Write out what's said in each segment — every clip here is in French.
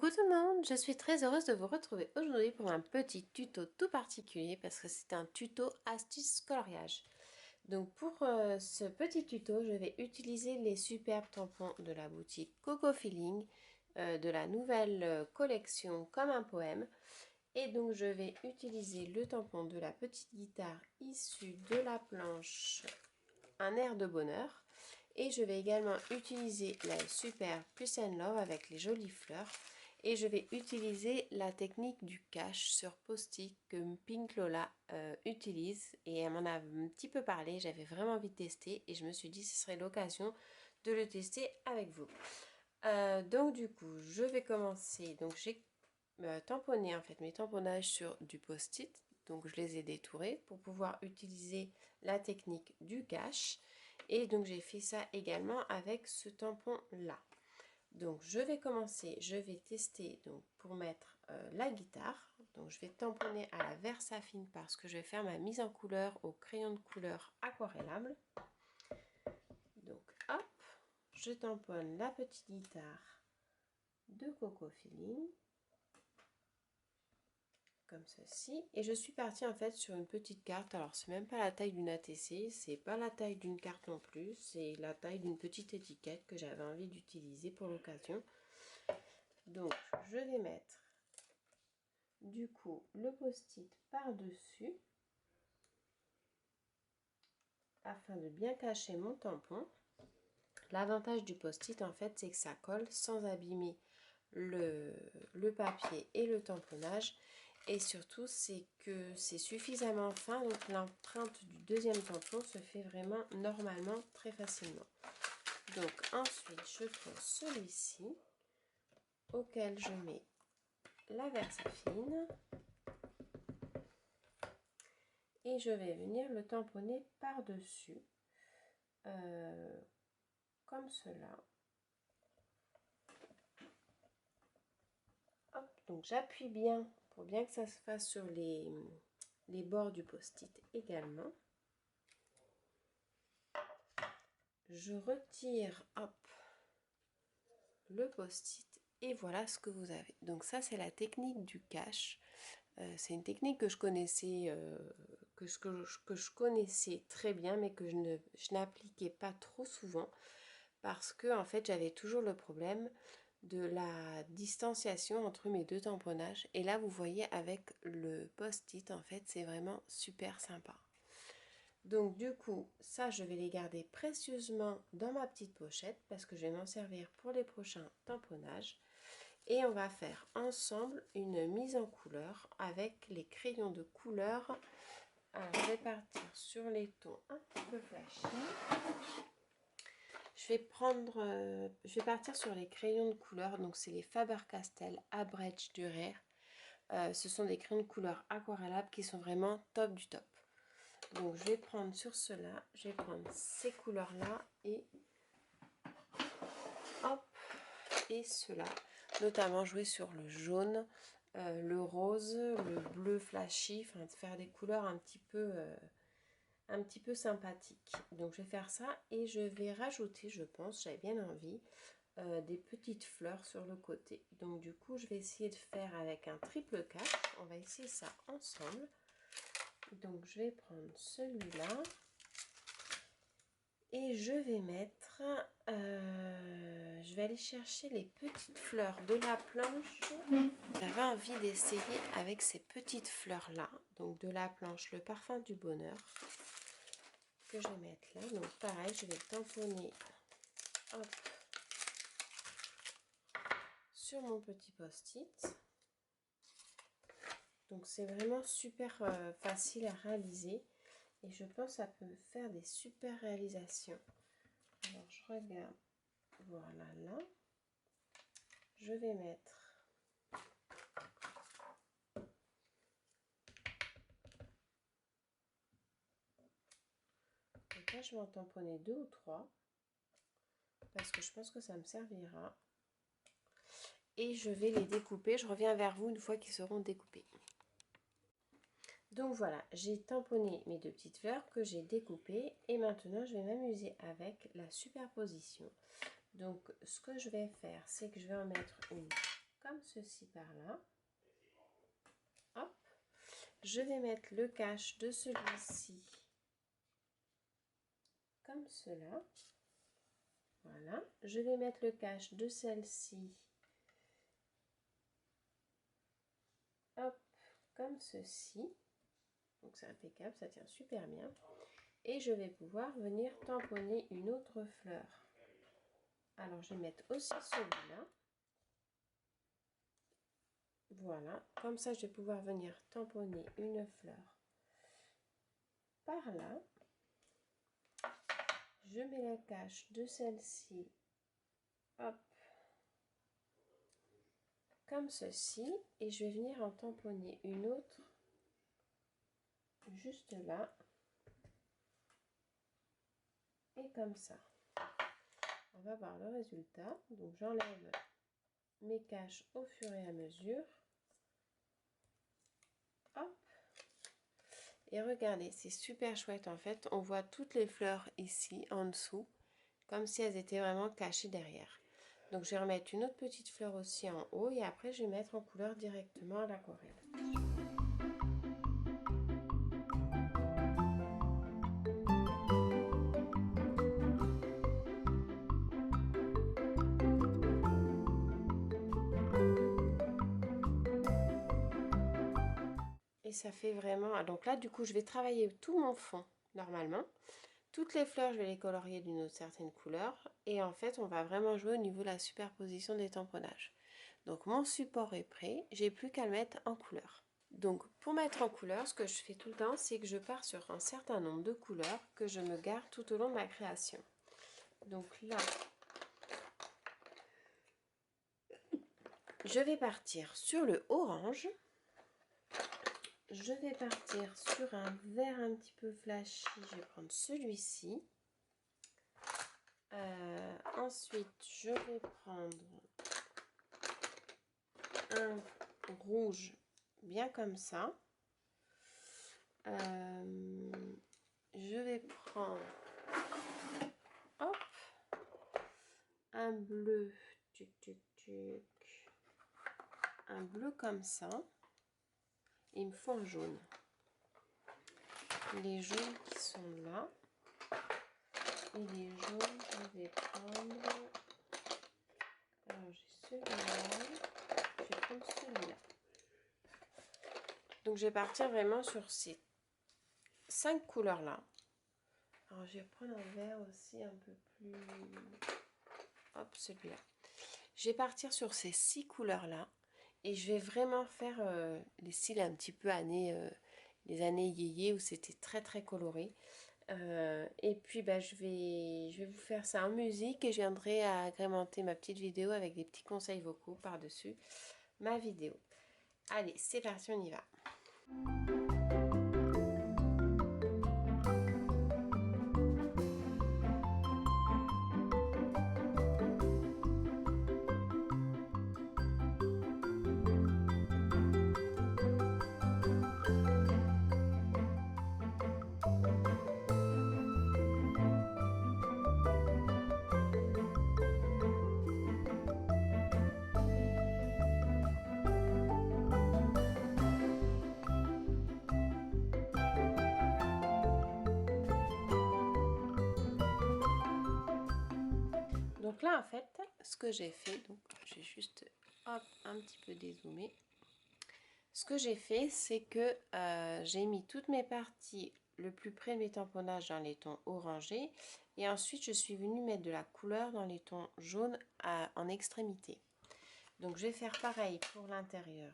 Coucou tout le monde, je suis très heureuse de vous retrouver aujourd'hui pour un petit tuto tout particulier parce que c'est un tuto astuce coloriage. Donc pour ce petit tuto, je vais utiliser les superbes tampons de la boutique Coco Feeling de la nouvelle collection Comme un poème. Et donc je vais utiliser le tampon de la petite guitare issue de la planche Un air de bonheur. Et je vais également utiliser la super Peace and Love avec les jolies fleurs. Et je vais utiliser la technique du cache sur post-it que Pink Lola utilise. Et elle m'en a un petit peu parlé, j'avais vraiment envie de tester. Et je me suis dit que ce serait l'occasion de le tester avec vous. Donc du coup, je vais commencer. Donc j'ai tamponné en fait mes tamponnages sur du post-it. Donc je les ai détourés pour pouvoir utiliser la technique du cache. Et donc j'ai fait ça également avec ce tampon là. Donc je vais commencer, je vais tester donc pour mettre la guitare. Donc je vais tamponner à la Versafine parce que je vais faire ma mise en couleur au crayon de couleur aquarellable. Donc hop, je tamponne la petite guitare de Coco Feeling comme ceci, et je suis partie en fait sur une petite carte. Alors c'est même pas la taille d'une ATC, c'est pas la taille d'une carte non plus, c'est la taille d'une petite étiquette que j'avais envie d'utiliser pour l'occasion. Donc je vais mettre du coup le post-it par dessus afin de bien cacher mon tampon. L'avantage du post-it en fait, c'est que ça colle sans abîmer le papier et le tamponnage. Et surtout, c'est que c'est suffisamment fin, donc l'empreinte du deuxième tampon se fait vraiment normalement très facilement. Donc ensuite, je prends celui-ci auquel je mets la Versafine et je vais venir le tamponner par-dessus comme cela. Hop, donc j'appuie bien pour bien que ça se fasse sur les bords du post-it également. Je retire hop, le post-it et voilà ce que vous avez. Donc ça c'est la technique du cache. C'est une technique que je connaissais, que je connaissais très bien, mais que je n'appliquais pas trop souvent parce que en fait j'avais toujours le problème de la distanciation entre mes deux tamponnages. Et là vous voyez avec le post-it en fait c'est vraiment super sympa. Donc du coup ça je vais les garder précieusement dans ma petite pochette parce que je vais m'en servir pour les prochains tamponnages. Et on va faire ensemble une mise en couleur avec les crayons de couleur. Alors je vais partir sur les tons un petit peu flashy. Je vais partir sur les crayons de couleur, donc c'est les Faber-Castell Average Durer. Ce sont des crayons de couleur aquarellables qui sont vraiment top du top. Donc je vais prendre sur cela, je vais prendre ces couleurs là et hop, et cela, notamment jouer sur le jaune, le rose, le bleu flashy, enfin de faire des couleurs un petit peu sympathiques. Donc je vais faire ça et je vais rajouter, je pense, j'avais bien envie, des petites fleurs sur le côté. Donc du coup je vais essayer de faire avec un triple 4, on va essayer ça ensemble. Donc je vais prendre celui-là et je vais mettre, je vais aller chercher les petites fleurs de la planche. J'avais envie d'essayer avec ces petites fleurs là, donc de la planche le parfum du bonheur que je vais mettre là. Donc pareil, je vais tamponner hop, sur mon petit post-it. Donc c'est vraiment super facile à réaliser et je pense que ça peut faire des super réalisations. Alors je regarde, voilà là, je vais mettre donc là je vais en tamponner 2 ou 3 parce que je pense que ça me servira et je vais les découper. Je reviens vers vous une fois qu'ils seront découpés. Donc voilà, j'ai tamponné mes deux petites fleurs que j'ai découpées et maintenant je vais m'amuser avec la superposition. Donc ce que je vais faire, c'est que je vais en mettre une comme ceci par là. Hop. Je vais mettre le cache de celui-ci comme cela. Voilà. Je vais mettre le cache de celle-ci. Hop, comme ceci. Donc c'est impeccable, ça tient super bien. Et je vais pouvoir venir tamponner une autre fleur. Alors je vais mettre aussi celui-là. Voilà, comme ça je vais pouvoir venir tamponner une fleur par là. Je mets la cache de celle-ci, hop, comme ceci, et je vais venir en tamponner une autre juste là, et comme ça. On va voir le résultat. Donc j'enlève mes caches au fur et à mesure. Hop. Et regardez, c'est super chouette en fait. On voit toutes les fleurs ici en dessous, comme si elles étaient vraiment cachées derrière. Donc je vais remettre une autre petite fleur aussi en haut et après je vais mettre en couleur directement à l'aquarelle. Et ça fait vraiment... Donc là du coup je vais travailler tout mon fond normalement. Toutes les fleurs je vais les colorier d'une autre certaine couleur. Et en fait on va vraiment jouer au niveau de la superposition des tamponnages. Donc mon support est prêt, j'ai plus qu'à le mettre en couleur. Donc pour mettre en couleur, ce que je fais tout le temps, c'est que je pars sur un certain nombre de couleurs que je me garde tout au long de ma création. Donc là, je vais partir sur le orange. Je vais partir sur un vert un petit peu flashy, je vais prendre celui-ci. Ensuite, je vais prendre un rouge bien comme ça. Je vais prendre hop, un bleu, un bleu comme ça. Et il me faut un jaune. Les jaunes qui sont là. Et les jaunes, je vais prendre... Alors j'ai celui-là. Je vais prendre celui-là. Donc je vais partir vraiment sur ces 5 couleurs là. Alors je vais prendre un vert aussi un peu plus... Hop, celui-là. Je vais partir sur ces 6 couleurs là. Et je vais vraiment faire les styles un petit peu les années yéyé où c'était très très coloré. Et puis bah, je vais vous faire ça en musique et je viendrai à agrémenter ma petite vidéo avec des petits conseils vocaux par-dessus ma vidéo. Allez, c'est parti, on y va. Donc là, en fait, ce que j'ai fait, donc j'ai juste hop, un petit peu dézoomé. Ce que j'ai fait, c'est que j'ai mis toutes mes parties le plus près de mes tamponnages dans les tons orangés. Et ensuite, je suis venue mettre de la couleur dans les tons jaunes en extrémité. Donc, je vais faire pareil pour l'intérieur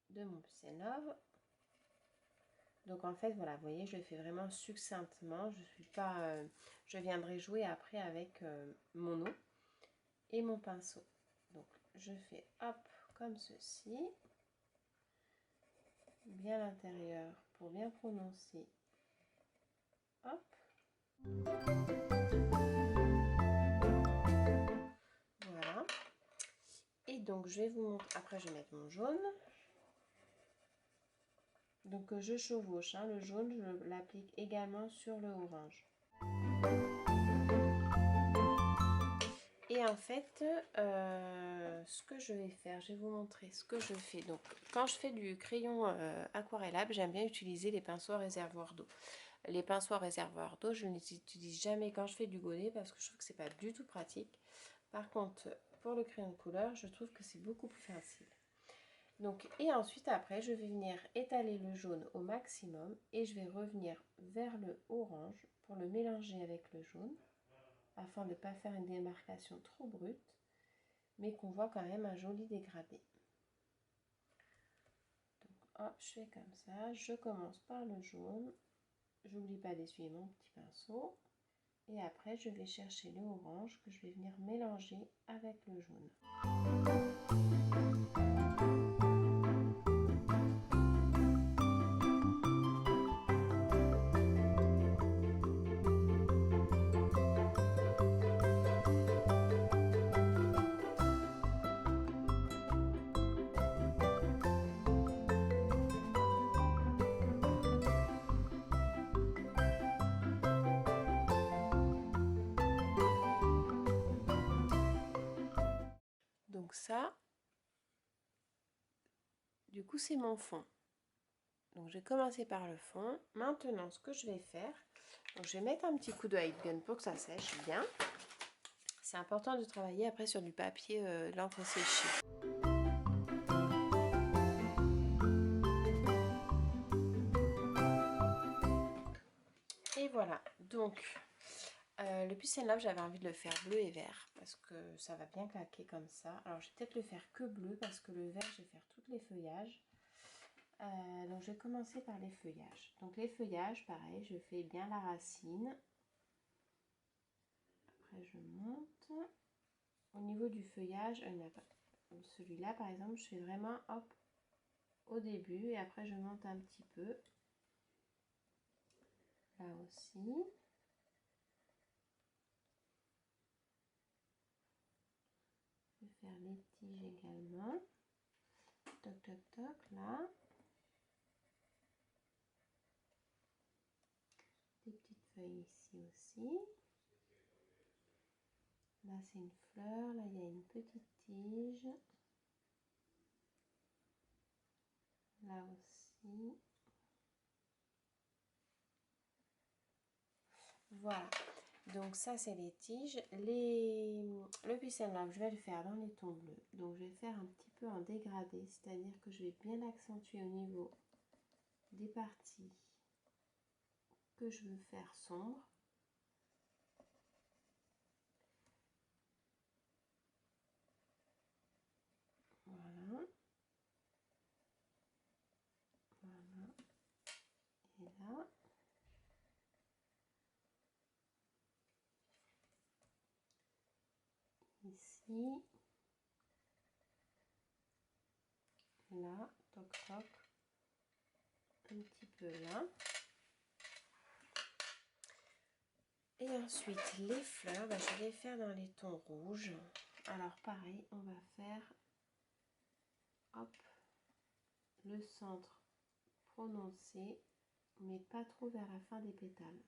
de mon Piscine Love. Donc, en fait, voilà, vous voyez, je le fais vraiment succinctement. Je suis pas... je viendrai jouer après avec mon eau et mon pinceau. Donc je fais hop comme ceci, bien l'intérieur pour bien prononcer. Hop. Voilà. Et donc je vais vous montrer, après je vais mettre mon jaune. Donc je chevauche, hein, le jaune je l'applique également sur le orange. Et en fait, ce que je vais faire, je vais vous montrer ce que je fais. Donc, quand je fais du crayon aquarellable, j'aime bien utiliser les pinceaux à réservoir d'eau. Les pinceaux à réservoir d'eau, je ne les utilise jamais quand je fais du godet parce que je trouve que c'est pas du tout pratique. Par contre, pour le crayon de couleur, je trouve que c'est beaucoup plus facile. Donc, et ensuite, après, je vais venir étaler le jaune au maximum et je vais revenir vers le orange pour le mélanger avec le jaune afin de ne pas faire une démarcation trop brute, mais qu'on voit quand même un joli dégradé. Donc, hop, je fais comme ça, je commence par le jaune, j'oublie pas d'essuyer mon petit pinceau, et après je vais chercher le orange que je vais venir mélanger avec le jaune. Donc ça, du coup c'est mon fond. Donc je vais commencer par le fond. Maintenant ce que je vais faire, donc je vais mettre un petit coup de Hide Gun pour que ça sèche bien. C'est important de travailler après sur du papier l'encre séchée. Et voilà, donc le Peace & Love, j'avais envie de le faire bleu et vert parce que ça va bien claquer comme ça. Alors je vais peut-être le faire que bleu parce que le vert, je vais faire tous les feuillages. Donc je vais commencer par les feuillages. Donc les feuillages, pareil, je fais bien la racine. Après je monte. Au niveau du feuillage, celui-là par exemple, je fais vraiment hop au début et après je monte un petit peu. Là aussi. Je vais faire les tiges également. Toc toc toc là. Des petites feuilles ici aussi. Là c'est une fleur, là il y a une petite tige. Là aussi. Voilà. Donc ça c'est les tiges. Le Peace & Love, je vais le faire dans les tons bleus. Donc je vais faire un petit peu en dégradé, c'est-à-dire que je vais bien accentuer au niveau des parties que je veux faire sombre. Voilà. Voilà. Et là. Ici. Là. Toc toc. Un petit peu là. Et ensuite les fleurs, je vais les faire dans les tons rouges. Alors pareil, on va faire hop, le centre prononcé, mais pas trop vers la fin des pétales.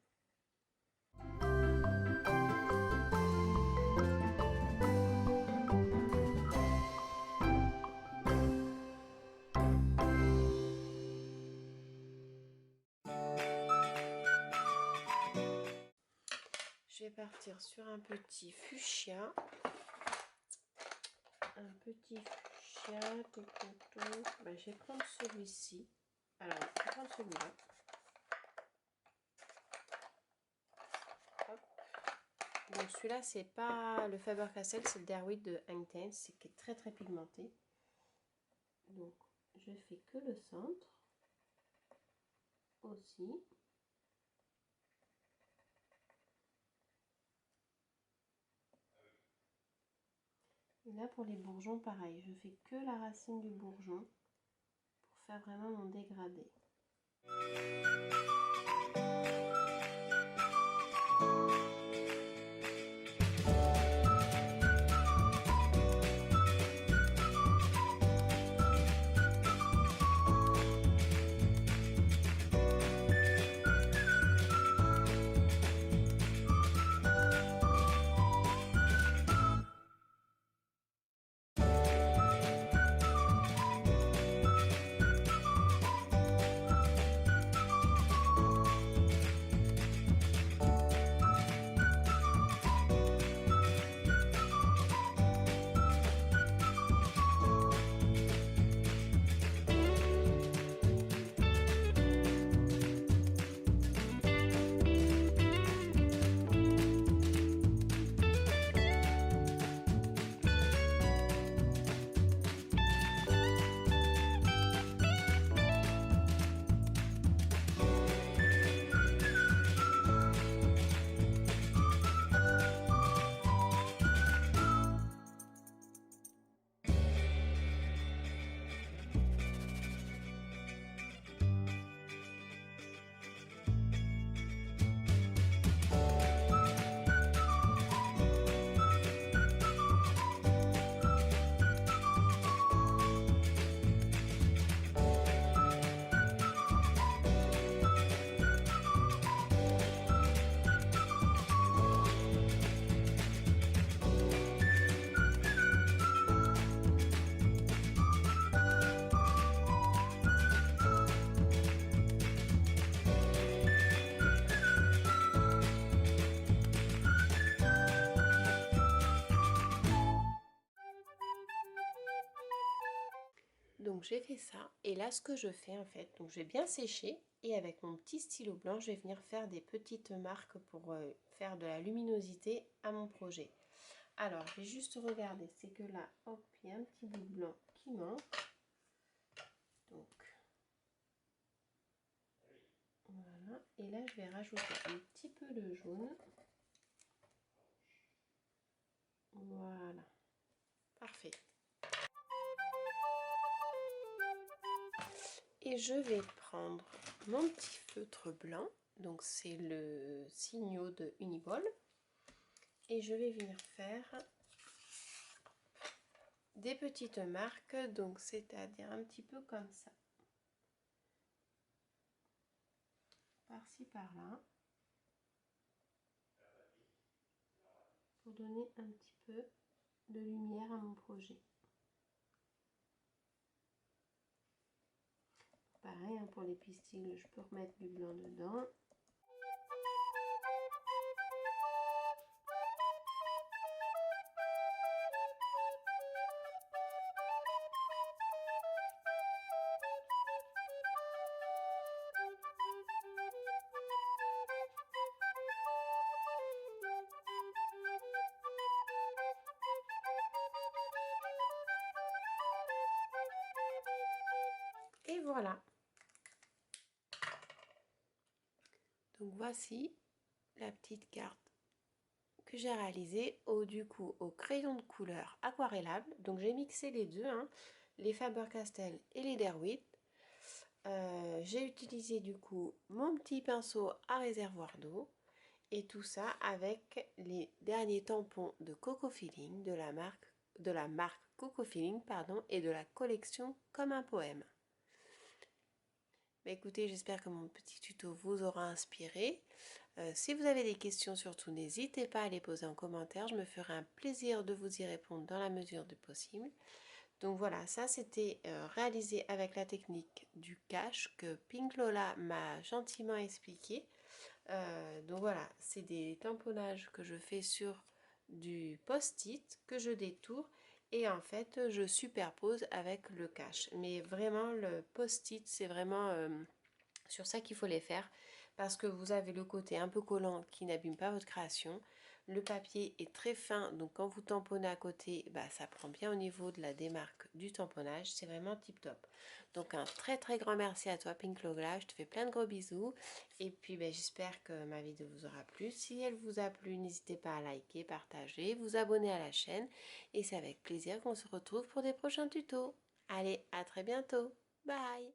Je vais partir sur un petit fuchsia. Un petit fuchsia. Je vais prendre celui-ci. Alors, je vais prendre celui-là. Donc celui-là, c'est pas le Faber-Castell, c'est le Derwent de Intense, c'est qui est très très pigmenté. Donc je fais que le centre aussi. Et là pour les bourgeons, pareil, je fais que la racine du bourgeon pour faire vraiment mon dégradé. donc j'ai fait ça. Et là, ce que je fais en fait, donc je vais bien sécher. Et avec mon petit stylo blanc, je vais venir faire des petites marques pour faire de la luminosité à mon projet. Alors, je vais juste regarder, c'est que là, hop, il y a un petit bout de blanc qui manque. Donc, voilà. Et là, je vais rajouter un petit peu de jaune. Voilà. Parfait. Et je vais prendre mon petit feutre blanc. Donc, c'est le Signo de Uniball. Et je vais venir faire des petites marques, donc c'est-à-dire un petit peu comme ça. Par-ci, par-là. Pour donner un petit peu de lumière à mon projet. Pareil, hein, pour les pistils, je peux remettre du blanc dedans. Et voilà. Donc voici la petite carte que j'ai réalisée au crayon de couleur aquarellable. Donc j'ai mixé les deux, hein, les Faber-Castell et les Derwent. J'ai utilisé du coup mon petit pinceau à réservoir d'eau et tout ça avec les derniers tampons de Coco Feeling de la marque Coco Feeling, pardon, et de la collection Comme un poème. Bah écoutez, j'espère que mon petit tuto vous aura inspiré. Si vous avez des questions, surtout n'hésitez pas à les poser en commentaire. Je me ferai un plaisir de vous y répondre dans la mesure du possible. Donc voilà, ça c'était réalisé avec la technique du cache que Pink Lola m'a gentiment expliqué. Donc voilà, c'est des tamponnages que je fais sur du post-it que je détourne et en fait je superpose avec le cache. Mais vraiment le post-it c'est vraiment sur ça qu'il faut les faire parce que vous avez le côté un peu collant qui n'abîme pas votre création. Le papier est très fin, donc quand vous tamponnez à côté, bah, ça prend bien au niveau de la démarque du tamponnage. C'est vraiment tip top. Donc un très très grand merci à toi Pink Lola, je te fais plein de gros bisous. Et puis bah, j'espère que ma vidéo vous aura plu. Si elle vous a plu, n'hésitez pas à liker, partager, vous abonner à la chaîne. Et c'est avec plaisir qu'on se retrouve pour des prochains tutos. Allez, à très bientôt. Bye.